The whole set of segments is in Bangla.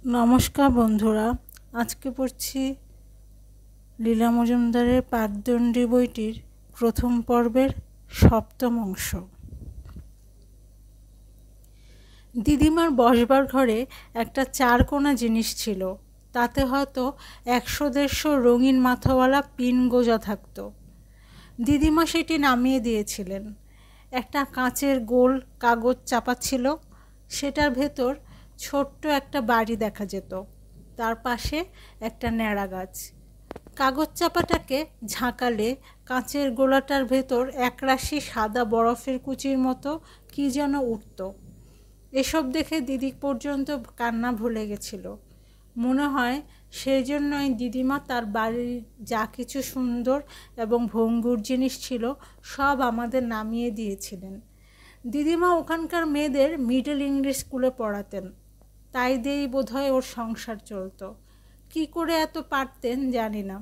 নমস্কার বন্ধুরা, আজকে পড়ছি লীলা মজুমদারের পাকদণ্ডী বইটির প্রথম পর্বের সপ্তম অংশ। দিদিমার বসবার ঘরে একটা চারকোনা জিনিস ছিল, তাতে হয়তো 100-150 রঙিন মাথাওয়ালা পিন গোজা থাকত। দিদিমা সেটি নামিয়ে দিয়েছিলেন। একটা কাঁচের গোল কাগজ চাপা ছিল, সেটার ভেতর ছোট্ট একটা বাড়ি দেখা যেত, তার পাশে একটা ন্যাড়া গাছ। কাগজ চাপাটাকে ঝাঁকালে কাঁচের গোলাটার ভেতর একরাশি সাদা বরফের কুচির মতো কি যেন উঠত। এসব দেখে দিদি পর্যন্ত কান্না ভুলে গেছিল। মনে হয় সেই জন্যই দিদিমা তার বাড়ির যা কিছু সুন্দর এবং ভঙ্গুর জিনিস ছিল সব আমাদের নামিয়ে দিয়েছিলেন। দিদিমা ওখানকার মেয়েদের মিডল ইংলিশ স্কুলে পড়াতেন, তাই দিয়েই বোধহয় ওর সংসার চলত। কি করে এত পারতেন জানি না।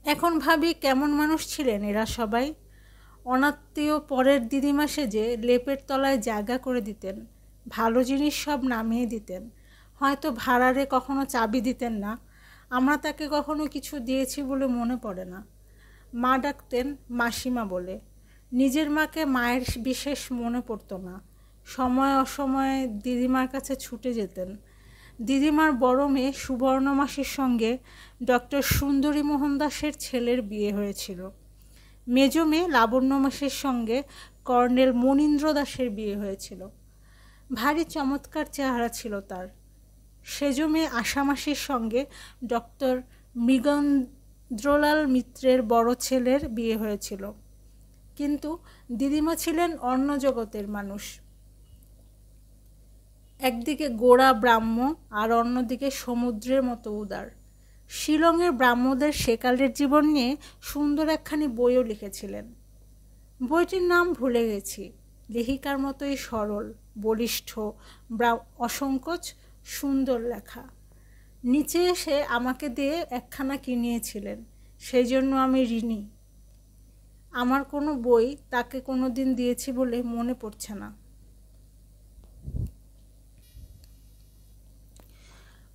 এখন ভাবি কেমন মানুষ ছিলেন এরা সবাই। অনাত্মীয় পরের দিদিমা সেজে লেপের তলায় জায়গা করে দিতেন, ভালো জিনিস সব নামিয়ে দিতেন, হয়তো ভাড়ারে কখনো চাবি দিতেন না। আমরা তাকে কখনো কিছু দিয়েছি বলে মনে পড়ে না। মা ডাকতেন মাসিমা বলে। নিজের মাকে মায়ের বিশেষ মনে পড়তো না। সময় অসময়ে দিদিমার কাছে ছুটে যেতেন। দিদিমার বড় মেয়ে সুবর্ণ মাসির সঙ্গে ডক্টর সুন্দরী মোহন দাসের ছেলের বিয়ে হয়েছিল। মেজ মেয়ে লাবণ্য মাসির সঙ্গে কর্নেল মনীন্দ্র দাসের বিয়ে হয়েছিল। ভারী চমৎকার চেহারা ছিল তার। সেজ মেয়ে আশা মাসির সঙ্গে ডক্টর মৃগেন্দ্রলাল মিত্রের বড় ছেলের বিয়ে হয়েছিল। কিন্তু দিদিমা ছিলেন অন্য জগতের মানুষ। একদিকে গোড়া ব্রাহ্ম আর অন্যদিকে সমুদ্রের মতো উদার। শিলংয়ের ব্রাহ্মদের সেকালের জীবন নিয়ে সুন্দর একখানি বইও লিখেছিলেন। বইটির নাম ভুলে গেছি। লেখিকার মতোই সরল, বলিষ্ঠ, অসংকোচ, সুন্দর লেখা। নিচে এসে আমাকে দিয়ে একখানা কিনিয়েছিলেন, সেই জন্য আমি ঋণী। আমার কোনো বই তাকে কোনো দিন দিয়েছি বলে মনে পড়ছে না।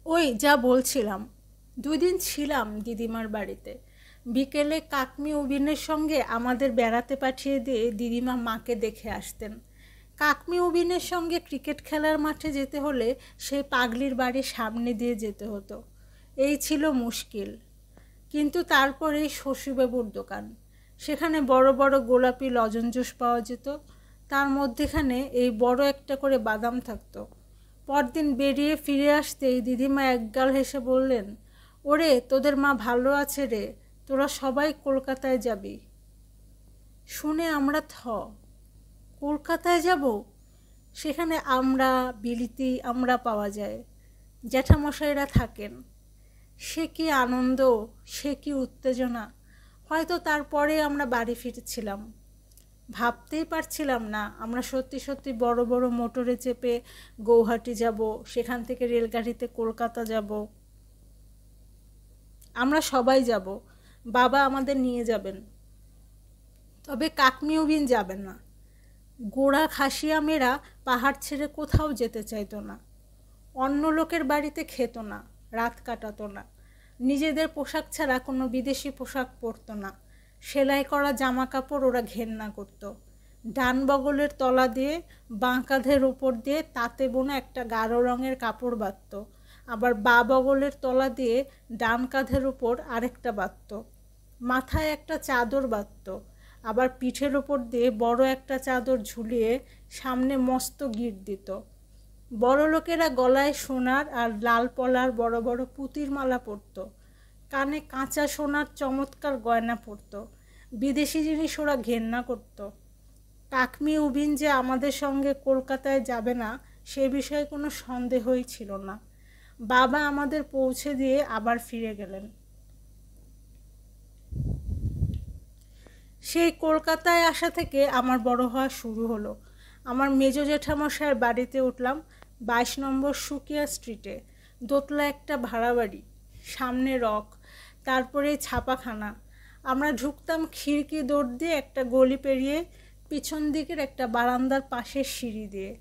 ওই যা বলছিলাম, 2 দিন ছিলাম দিদিমার বাড়িতে। বিকেলে কাকমি উবিনের সঙ্গে আমাদের বেড়াতে পাঠিয়ে দিয়ে দিদিমা মাকে দেখে আসতেন। কাকমি উবিনের সঙ্গে ক্রিকেট খেলার মাঠে যেতে হলে সেই পাগলির বাড়ির সামনে দিয়ে যেতে হতো। এই ছিল মুশকিল। কিন্তু তারপরেই শশীবাবুর দোকান। সেখানে বড় বড় গোলাপি লজঞ্জস পাওয়া যেত, তার মধ্যেখানে এই বড় একটা করে বাদাম থাকতো। পরদিন বেরিয়ে ফিরে আসতেই দিদিমা একগাল হেসে বললেন, ওরে তোদের মা ভালো আছে রে, তোরা সবাই কলকাতায় যাবি। শুনে আমরা কলকাতায় যাব? সেখানে আমরা বিলিতি আমরা পাওয়া যায়, জ্যাঠামশাইরা থাকেন। সে কি আনন্দ, সে কি উত্তেজনা! হয়তো তারপরে আমরা বাড়ি ফিরছিলাম। ভাবতেই পারছিলাম না আমরা সত্যি সত্যি বড় বড় মোটরে চেপে গৌহাটি যাব, সেখান থেকে রেলগাড়িতে কলকাতা যাব। আমরা সবাই যাব, বাবা আমাদের নিয়ে যাবেন, তবে কাকমি উবিন যাবেন না। গোড়া খাসিয়া মেয়েরা পাহাড় ছেড়ে কোথাও যেতে চাইতো না। অন্য লোকের বাড়িতে খেত না, রাত কাটাতো না। নিজেদের পোশাক ছাড়া কোনো বিদেশি পোশাক পরতো না। সেলাই করা জামা কাপড় ওরা ঘেন্না করত। ডান বগলের তলা দিয়ে বাঁ কাঁধের উপর দিয়ে তাতে বোনা একটা গাঢ় রঙের কাপড় বাঁধত, আবার বাঁ বগলের তলা দিয়ে ডান কাঁধের উপর আরেকটা বাঁধত। মাথায় একটা চাদর বাঁধত, আবার পিঠের উপর দিয়ে বড় একটা চাদর ঝুলিয়ে সামনে মস্ত গিঁট দিত। বড় লোকেরা গলায় সোনার আর লাল পলার বড় বড় পুঁতির মালা পরত, কানে কাঁচা সোনার চমৎকার গয়না পরত। বিদেশি জিনিস ওরা ঘেন্না করত। কাকমি উবিন যে আমাদের সঙ্গে কলকাতায় যাবে না সে বিষয়ে কোনো সন্দেহই ছিল না। বাবা আমাদের পৌঁছে দিয়ে আবার ফিরে গেলেন। সেই কলকাতায় আসা থেকে আমার বড় হওয়া শুরু হলো। আমার মেজ জ্যাঠামশায়ের বাড়িতে উঠলাম 22 নম্বর সুকিয়া স্ট্রিটে। দোতলা একটা ভাড়া বাড়ি, সামনে রক, তারপরে ছাপাখানা। আমরা ঢুকতাম খিড়কি দৌড় দিয়ে একটা গলি পেরিয়ে, পিছন দিকের একটা বারান্দার পাশের সিঁড়ি দিয়ে।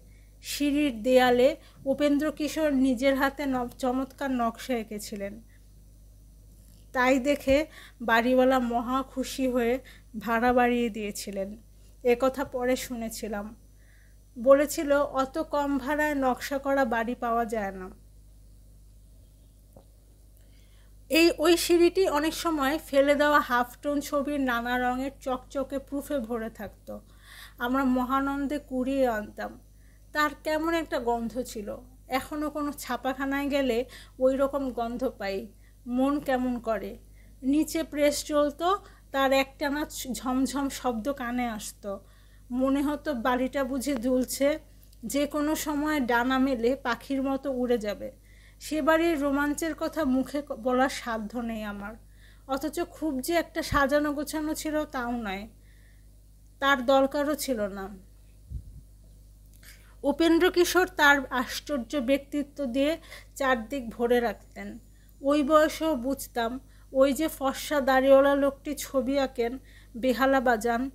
সিঁড়ির দেয়ালে উপেন্দ্র কিশোর নিজের হাতে চমৎকার নকশা এঁকেছিলেন। তাই দেখে বাড়িওয়ালা মহা খুশি হয়ে ভাড়া বাড়িয়ে দিয়েছিলেন। একথা পরে শুনেছিলাম। বলেছিল অত কম ভাড়ায় নকশা করা বাড়ি পাওয়া যায় না। ওই সিঁড়িটি অনেক সময় ফেলে দেওয়া হাফটোন ছবির নানা রঙের চকচকে প্রুফে ভরে থাকতো। আমরা মহানন্দে কুড়িয়ে আনতাম। তার কেমন একটা গন্ধ ছিল। এখনও কোনো ছাপাখানায় গেলে ওই রকম গন্ধ পাই, মন কেমন করে। নিচে প্রেস চলতো, তার একটানা ঝমঝম শব্দ কানে আসতো। মনে হতো বাড়িটা বুঝে দুলছে, যে কোনো সময় ডানা মেলে পাখির মতো উড়ে যাবে। সে বাড়ির রোমাঞ্চের কথা মুখে বলার সাধ্য নেই আমার। অথচ খুব যে একটা সাজানো গোছানো ছিল তাও নয়, তার দরকারও ছিল না। উপেন্দ্র কিশোর তার আশ্চর্য ব্যক্তিত্ব দিয়ে চারদিক ভরে রাখতেন। ওই বয়সেও বুঝতাম, ওই যে ফর্সা দাড়িওয়ালা লোকটি ছবি আঁকেন, বেহালা বাজান,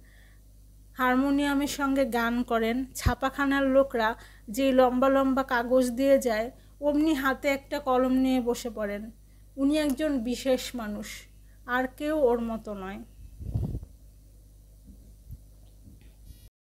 হারমোনিয়ামের সঙ্গে গান করেন, ছাপাখানার লোকরা যেই লম্বা লম্বা কাগজ দিয়ে যায় অমনি হাতে একটা কলম নিয়ে বসে পড়েন। উনি একজন বিশেষ মানুষ, আর কেউ ওর মতো নয়।